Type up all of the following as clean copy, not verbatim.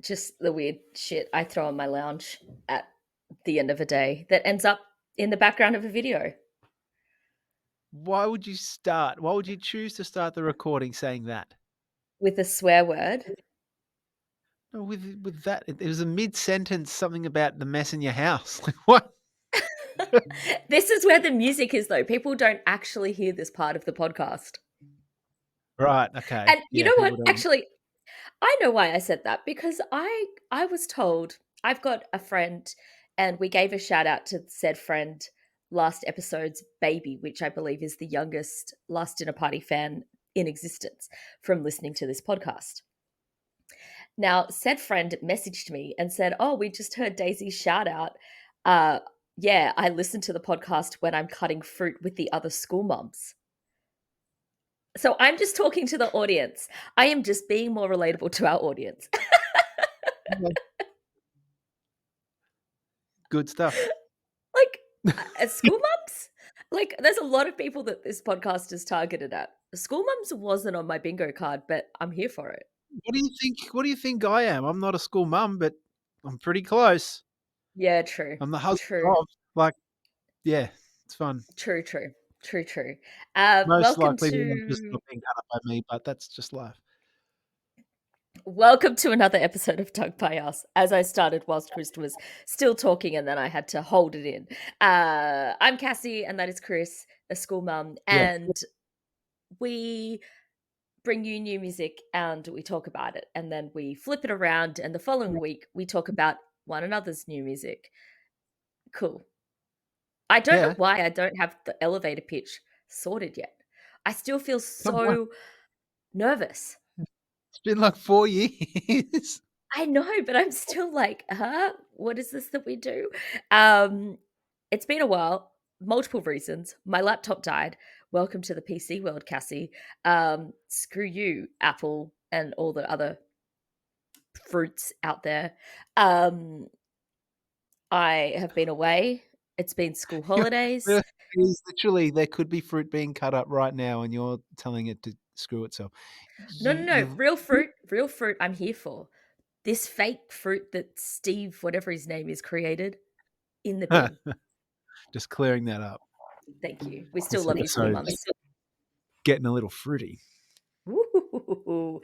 just the weird shit I throw on my lounge at the end of a day that ends up in the background of a video Why would you start? Why would you choose to start the recording saying that? with a swear word. No, with that, it was a mid-sentence something about the mess in your house. Like, what? This is where the music is, though. People don't actually hear this part of the podcast. Right, okay. And you Yeah, know what? people don't. Actually, I know why I said that because I was told I've got a friend and we gave a shout out to said friend last episode's baby, which I believe is the youngest Last Dinner Party fan in existence from listening to this podcast. Now, said friend messaged me and said, "Oh, we just heard Daisy's shout out. Uh, yeah, I listen to the podcast when I'm cutting fruit with the other school moms." So I'm just talking to the audience. I am just being more relatable to our audience. Yeah. Good stuff. Like, as school mums? Like, there's a lot of people that this podcast is targeted at. School mums wasn't on my bingo card, but I'm here for it. What do you think I am? I'm not a school mum, but I'm pretty close. Yeah, true. I'm the husband True. of. Like, yeah, it's fun. True, true. True, true. Most Welcome likely when I'm just to not being cut up by me, but that's just life. welcome to another episode of Doug by Us. As I started whilst Chris was still talking and then I had to hold it in. I'm Cassie and that is Chris, a school mum, Yeah. and we bring you new music and we talk about it and then we flip it around and the following week we talk about one another's new music. Cool. I don't know Yeah. why I don't have the elevator pitch sorted yet. I still feel Come on. so nervous. It's been like 4 years. I know, but I'm still like, huh? What is this that we do? Um, it's been a while, multiple reasons. My laptop died. Welcome to the PC world, Cassie. Screw you, Apple, and all the other fruits out there. Um, I have been away. It's been school holidays. There is literally there could be fruit being cut up right now, and you're telling it to screw itself. No, You no, no. you've Real fruit, I'm here for. This fake fruit that Steve, whatever his name is, created in the bin. just clearing that up. Thank you. We still This love you, school episode mums. getting a little fruity. Ooh.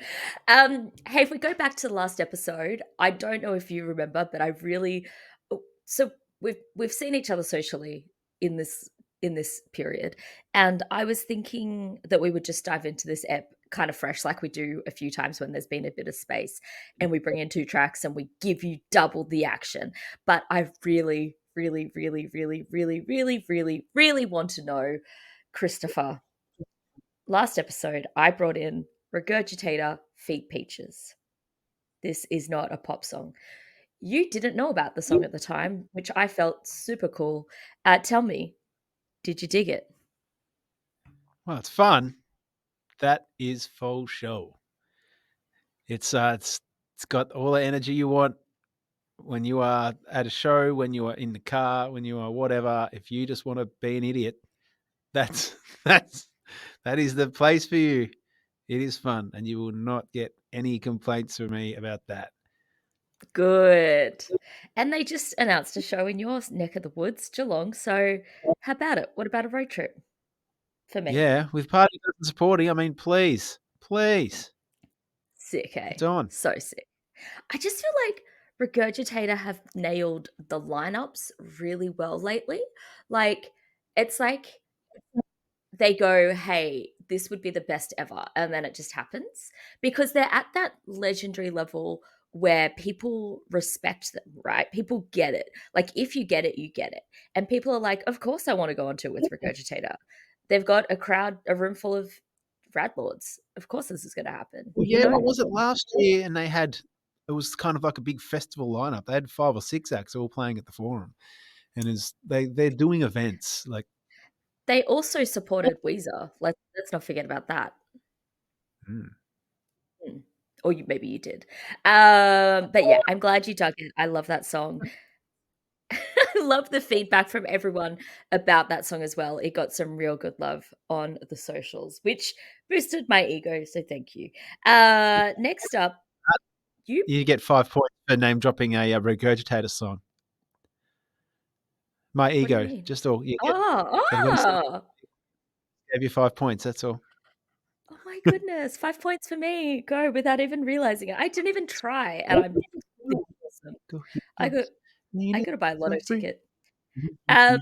Hey, if we go back to the last episode, I don't know if you remember, but I really so we've seen each other socially in this period, and I was thinking that we would just dive into this ep kind of fresh, like we do a few times when there's been a bit of space, and we bring in two tracks and we give you double the action. But I really, really, really, really, really, really, really, really want to know, Christopher. Last episode, I brought in Regurgitator Feet Peaches. This is not a pop song. You didn't know about the song at the time, which I felt super cool. Tell me, did you dig it? Well, it's fun. That is full show. It's got all the energy you want when you are at a show, when you are in the car, when you are whatever. If you just want to be an idiot, that's that's that is the place for you. It is fun, and you will not get any complaints from me about that. Good. And they just announced a show in your neck of the woods, Geelong. So, how about it? What about a road trip for me? Yeah, with party doesn't supporting, I mean, please, please, Sick, it's eh? on. So sick. I just feel like Regurgitator have nailed the lineups really well lately. Like, it's like they go, "Hey, this would be the best ever," and then it just happens because they're at that legendary level where people respect them, right? People get it. Like, if you get it, you get it. And people are like, "Of course I wanna go on tour with Regurgitator." They've got a room full of rad lords. Of course this is gonna happen, Well, you yeah, know? what was it last year? And it was kind of like a big festival lineup. They had 5 or 6 acts all playing at the Forum, and they're doing events like. They also supported Weezer. Let's not forget about that. Mm. Mm. Or maybe you did. But yeah, I'm glad you dug it. I love that song. I love the feedback from everyone about that song as well. It got some real good love on the socials, which boosted my ego. So thank you. Next up, You You get 5 points for name dropping a Regurgitator song. My what do you ego, mean? just all. You get. Oh, They've got a song. oh, Gave you 5 points. That's all. oh my goodness. 5 points for me. Go without even realizing it. I didn't even try, and I'm this is awesome. I got I gotta buy a lotto ticket. Um,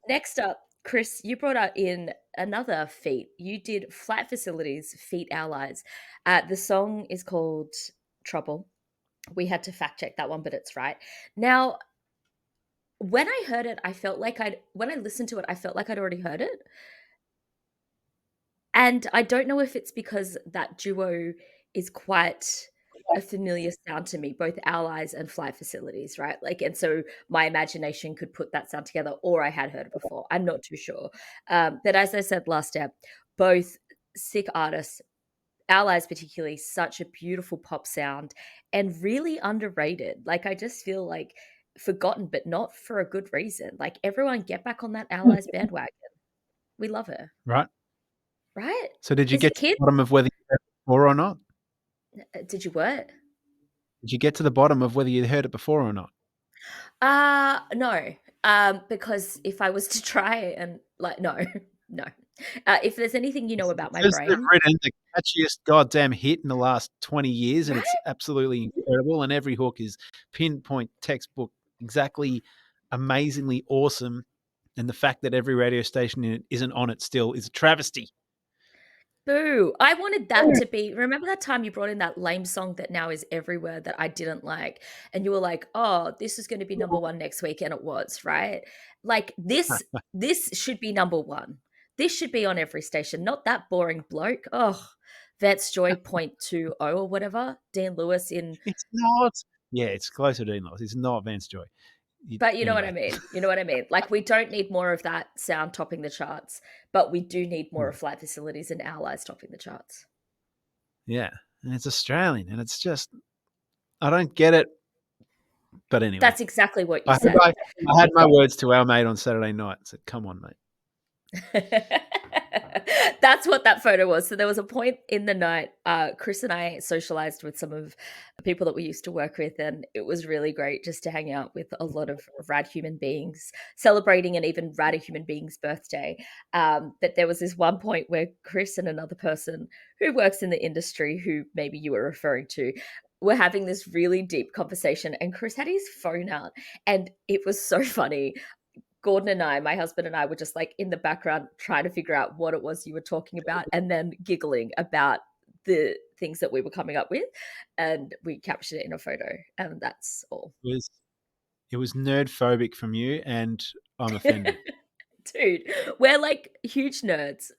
Next up, Chris, you brought out in another feat. You did Flight Facilities, Feet Allies. The song is called Trouble. We had to fact check that one, but it's right. Now, when I heard it, I felt like when I listened to it, I felt like I'd already heard it. And I don't know if it's because that duo is quite a familiar sound to me, both allies and flight facilities, right? Like, and so my imagination could put that sound together, or I had heard it before. I'm not too sure. But as I said last step, both sick artists, allies particularly, such a beautiful pop sound and really underrated. Like, I just feel like forgotten, but not for a good reason. Like, everyone get back on that allies bandwagon. We love her, Right. right? So did you Is get it to the kid? bottom of whether you heard it before or not? Did you what? Did you get to the bottom of whether you heard it before or not? No. Because if I was to try and like, no, no. If there's anything you know It about my says they've brain, written the catchiest goddamn hit in the last 20 years, and it's right? absolutely incredible. And every hook is pinpoint textbook, exactly amazingly awesome. And the fact that every radio station in it isn't on it still is a travesty. Boo. I wanted that to be. Remember that time you brought in that lame song that now is everywhere that I didn't like? And you were like, oh, this is going to be number one next week. And it was, right? Like this should be number one. This should be on every station, not that boring bloke. Oh, Vance Joy point 0.20 or whatever. Dean Lewis in. It's not. Yeah, it's closer to Dean Lewis. It's not Vance Joy. But you know what I Anyway. mean. You know what I mean. Like, we don't need more of that sound topping the charts, but we do need more of flight facilities and allies topping the charts. Yeah. And it's Australian, and it's just, I don't get it. But anyway, That's exactly what you I, said. I, I had my words to our mate on Saturday night. I said, come on, mate. That's what that photo was. So there was a point in the night, Chris and I socialized with some of the people that we used to work with, and it was really great just to hang out with a lot of rad human beings celebrating an even radder human being's birthday. But there was this one point where Chris and another person who works in the industry, who maybe you were referring to, were having this really deep conversation, and Chris had his phone out, and it was so funny. Gordon and I, my husband and I, were just like in the background trying to figure out what it was you were talking about, and then giggling about the things that we were coming up with. And we captured it in a photo, and that's all. It was nerd phobic from you, and I'm offended. Dude, we're like huge nerds.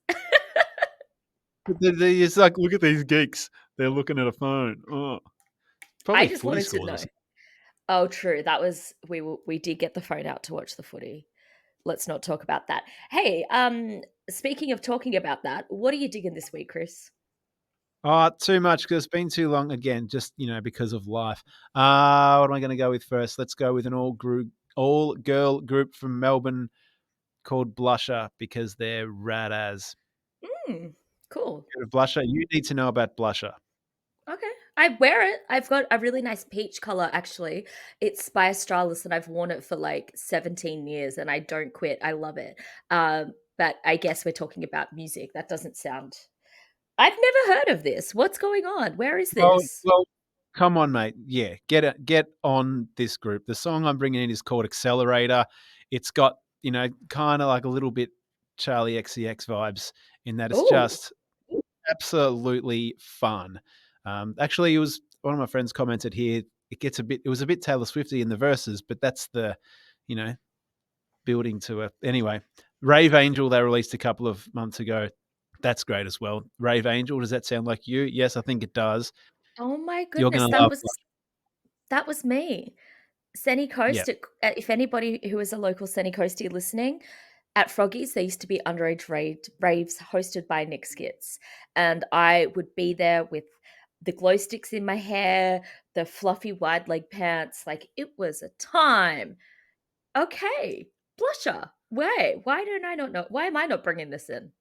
It's like, look at these geeks. They're looking at a phone. Oh, I probably just footy wanted to scores or know. something. Oh, true. That was we did get the phone out to watch the footy. Let's not talk about that. Hey, speaking of talking about that, what are you digging this week, Chris? Oh, too much because it's been too long again, just, because of life. What am I going to go with first? Let's go with an all girl group from Melbourne called Blusher because they're rad as. Mm, cool. Blusher, you need to know about Blusher. Okay. I wear it. I've got a really nice peach color, actually. It's by a stylist, and I've worn it for like 17 years, and I don't quit. I love it. But I guess we're talking about music. That doesn't sound. I've never heard of this. What's going on? Where is this? Well, come on, mate. Yeah, get on this group. The song I'm bringing in is called Accelerator. It's got, kind of like a little bit Charlie XCX vibes in that it's Oh, just absolutely fun. Actually, it was one of my friends commented here. It was a bit Taylor Swifty in the verses, but that's the, you know, building to it. Anyway, Rave Angel they released a couple of months ago. That's great as well. Rave Angel, does that sound like you? Yes, I think it does. oh my You're goodness. gonna That love. was that was me. Sunny Yeah, Coast. If anybody who is a local Sunny Coastie listening, at Froggies, there used to be underage raves hosted by Nick Skits. And I would be there with the glow sticks in my hair, the fluffy wide leg pants. Like, it was a time. Okay. Blusher. Why don't I not know? Why am I not bringing this in?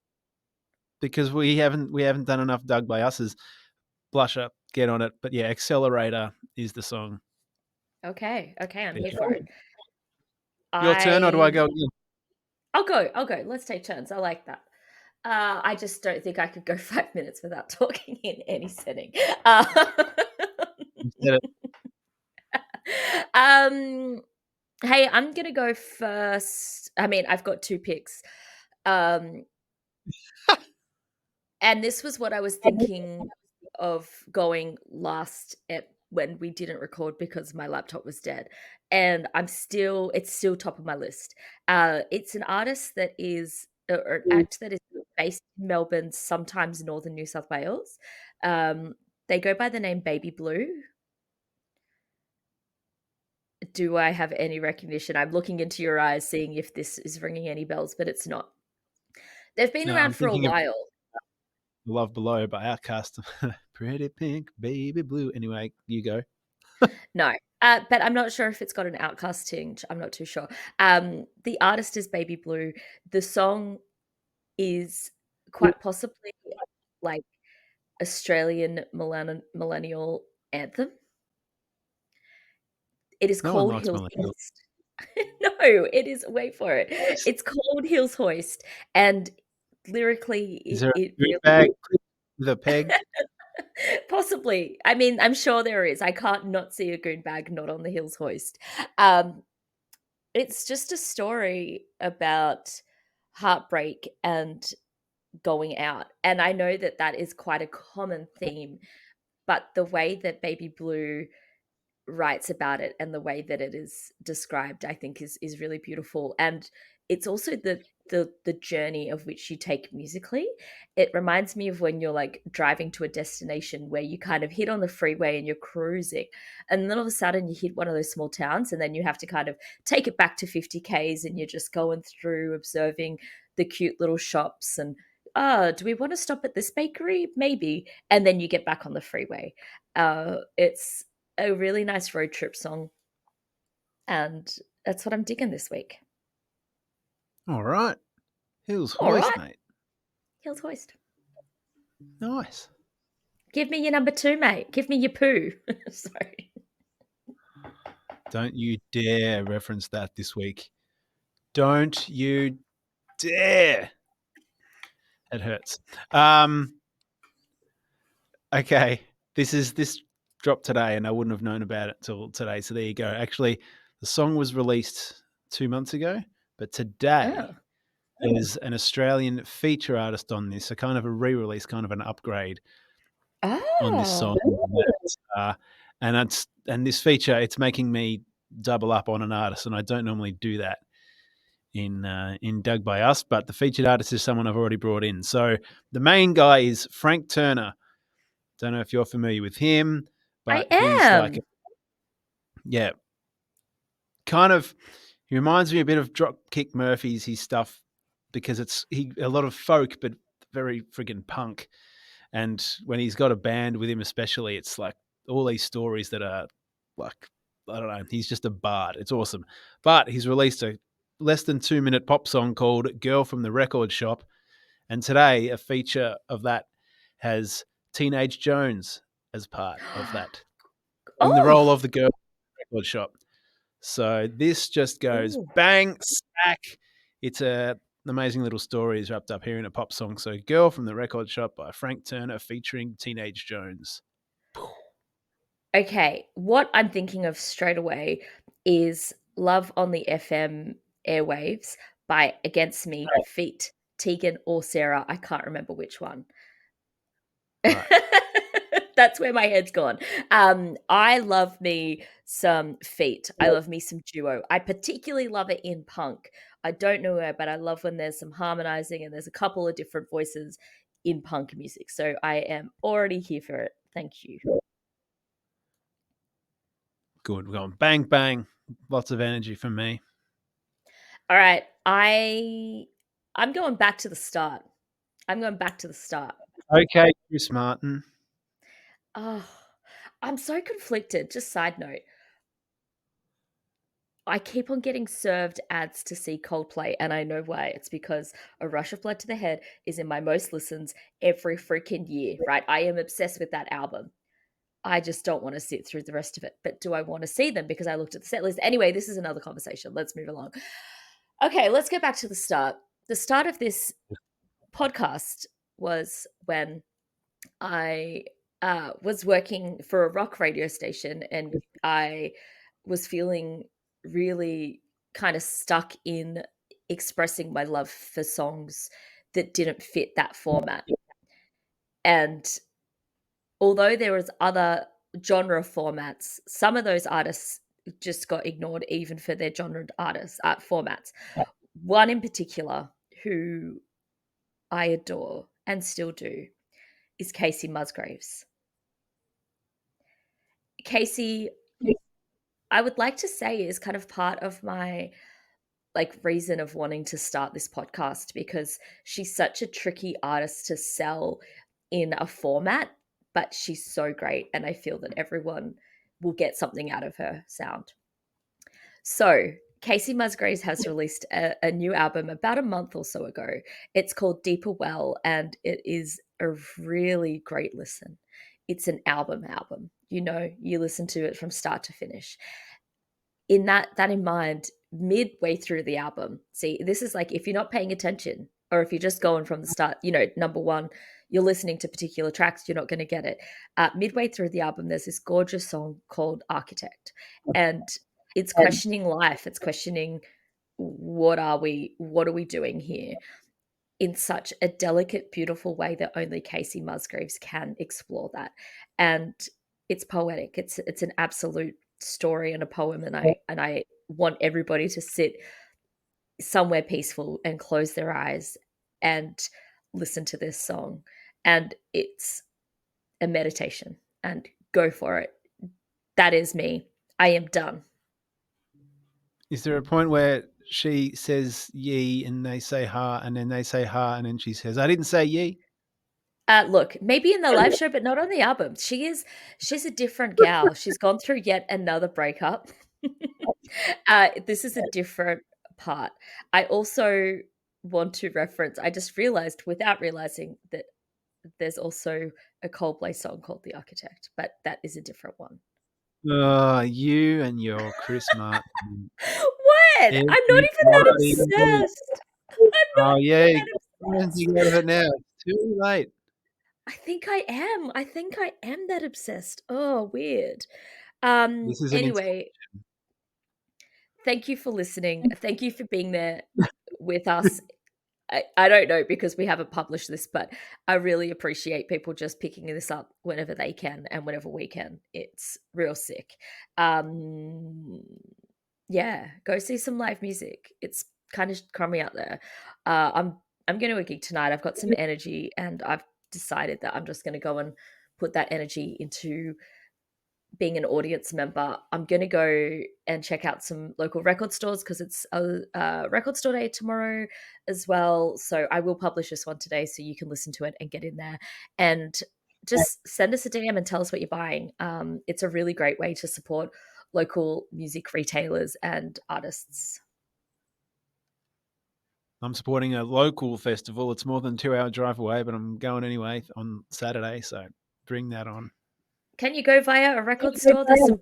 because we haven't done enough Doug by Us's Blusher. get on it. But yeah, Accelerator is the song. Okay, I'm Yeah. here for it. Your turn, or do I I go again? I'll go. Let's take turns. I like that. I just don't think I could go 5 minutes without talking in any setting. Uh, You said it. um, hey, I'm gonna go first. I mean, I've got two picks. Um, and this was what I was thinking of going last at when we didn't record because my laptop was dead. And it's still top of my list. It's an artist that is or an act that is based in Melbourne, sometimes northern New South Wales. Um, they go by the name Baby Blue. Do I have any recognition? I'm looking into your eyes, seeing if this is ringing any bells, but it's not. They've been No, I'm around for a thinking of while. Love Below by Outcast. Pretty pink, baby blue. Anyway, you go. No, but I'm not sure if it's got an Outcast tinge. I'm not too sure. The artist is Baby Blue. The song is quite possibly like Australian millennial anthem. It is No one called likes Hills Millennials. Hoist. No, it is. Wait for it. It's called Hills Hoist, and lyrically, Is there a it food really bag with a peg? possibly. I mean, I'm sure there is. I can't not see a goon bag not on the Hills Hoist. Um, it's just a story about heartbreak and going out, and I know that that is quite a common theme, but the way that Baby Blue writes about it and the way that it is described, I think is really beautiful. And it's also the journey of which you take musically. It reminds me of when you're like driving to a destination where you kind of hit on the freeway and you're cruising, and then all of a sudden you hit one of those small towns, and then you have to kind of take it back to 50 k's, and you're just going through observing the cute little shops and do we want to stop at this bakery? Maybe. And then you get back on the freeway. It's a really nice road trip song, and that's what I'm digging this week. All right. Hills All Hoist, right, mate. Hills Hoist. Nice. Give me your number two, mate. Give me your poo. Sorry. Don't you dare reference that this week. Don't you dare. It hurts. Okay. This dropped today and I wouldn't have known about it till today. So there you go. Actually, the song was released 2 months ago, but today Oh. there's an Australian feature artist on this, so kind of a re-release, kind of an upgrade on this Oh. song. And this feature, it's making me double up on an artist, and I don't normally do that in Doug by Us, but the featured artist is someone I've already brought in. So the main guy is Frank Turner. Don't know if you're familiar with him, I but he's like, am. yeah, kind of. He reminds me a bit of Dropkick Murphys, his stuff, because it's a lot of folk, but very friggin' punk. And when he's got a band with him, especially, it's like all these stories that are like, I don't know, he's just a bard. It's awesome. But he's released a less than 2 minute pop song called Girl from the Record Shop. And today, a feature of that has Teenage Joans as part of that, in the role Oh. of the girl from the record shop. So this just goes Ooh. bang, stack. It's an amazing little story is wrapped up here in a pop song. So Girl from the Record Shop by Frank Turner featuring Teenage Jones. Okay. What I'm thinking of straight away is Love on the FM Airwaves by Against Me Feet. Tegan or Sarah. I can't remember which one. Right. That's where my head's gone. I love me some Feet. I love me some duo. I particularly love it in punk. I don't know where, but I love when there's some harmonizing and there's a couple of different voices in punk music. So I am already here for it. Thank you. Good. We're going bang, bang. Lots of energy from me. All right. I'm going back to the start. I'm going back to the start. Okay, Chris Martin. Oh, I'm so conflicted. Just side note. I keep on getting served ads to see Coldplay, and I know why. It's because A Rush of Blood to the Head is in my most listens every freaking year, right? I am obsessed with that album. I just don't want to sit through the rest of it. But do I want to see them because I looked at the set list? Anyway, this is another conversation. Let's move along. Okay, let's go back to the start. The start of this podcast was when I was working for a rock radio station, and I was feeling really kind of stuck in expressing my love for songs that didn't fit that format. And although there was other genre formats, some of those artists just got ignored even for their genre artists formats. One in particular who I adore and still do is Kacey Musgraves. Kacey, I would like to say, is kind of part of my like reason of wanting to start this podcast, because she's such a tricky artist to sell in a format, but she's so great, and I feel that everyone will get something out of her sound. So Kacey Musgraves has released a new album about a month or so ago. It's called Deeper Well, and it is a really great listen. It's an album. You know, you listen to it from start to finish. In that in mind, midway through the album, see, this is like if you're not paying attention, or if you're just going from the start, you know, number one, you're listening to particular tracks, you're not going to get it. Midway through the album, there's this gorgeous song called Architect, and it's questioning life. It's questioning what are we doing here, in such a delicate, beautiful way that only Kacey Musgraves can explore that. And it's poetic. It's an absolute story and a poem, and I want everybody to sit somewhere peaceful and close their eyes and listen to this song. And it's a meditation, and go for it. That is me. I am done. Is there a point where she says ye and they say ha, and then they say ha, and then she says, I didn't say ye? Look, maybe in the live show, but not on the album. She's a different gal. She's gone through yet another breakup. This is a different part. I also want to reference, I just realized without realizing that there's also a Coldplay song called The Architect, but that is a different one. Oh, you and your Chris Martin. What? I'm not even that Everybody. obsessed. I'm not Oh, yeah. even Get that anything obsessed. out of it now. It's too late. I think I am. I think I am that obsessed. Oh, weird. This is an Anyway, thank you for listening. Thank you for being there with us. I don't know, because we haven't published this, but I really appreciate people just picking this up whenever they can and whenever we can. It's real sick. Um, yeah, go see some live music. It's kind of crummy out there. I'm going to a gig tonight. I've got some energy, and I've decided that I'm just going to go and put that energy into being an audience member. I'm going to go and check out some local record stores, because it's a record store day tomorrow as well. So I will publish this one today so you can listen to it and get in there, and just send us a DM and tell us what you're buying. It's a really great way to support local music retailers and artists. I'm supporting a local festival. It's more than a 2-hour drive away, but I'm going anyway on Saturday. So bring that on. Can you go via a record store? There's some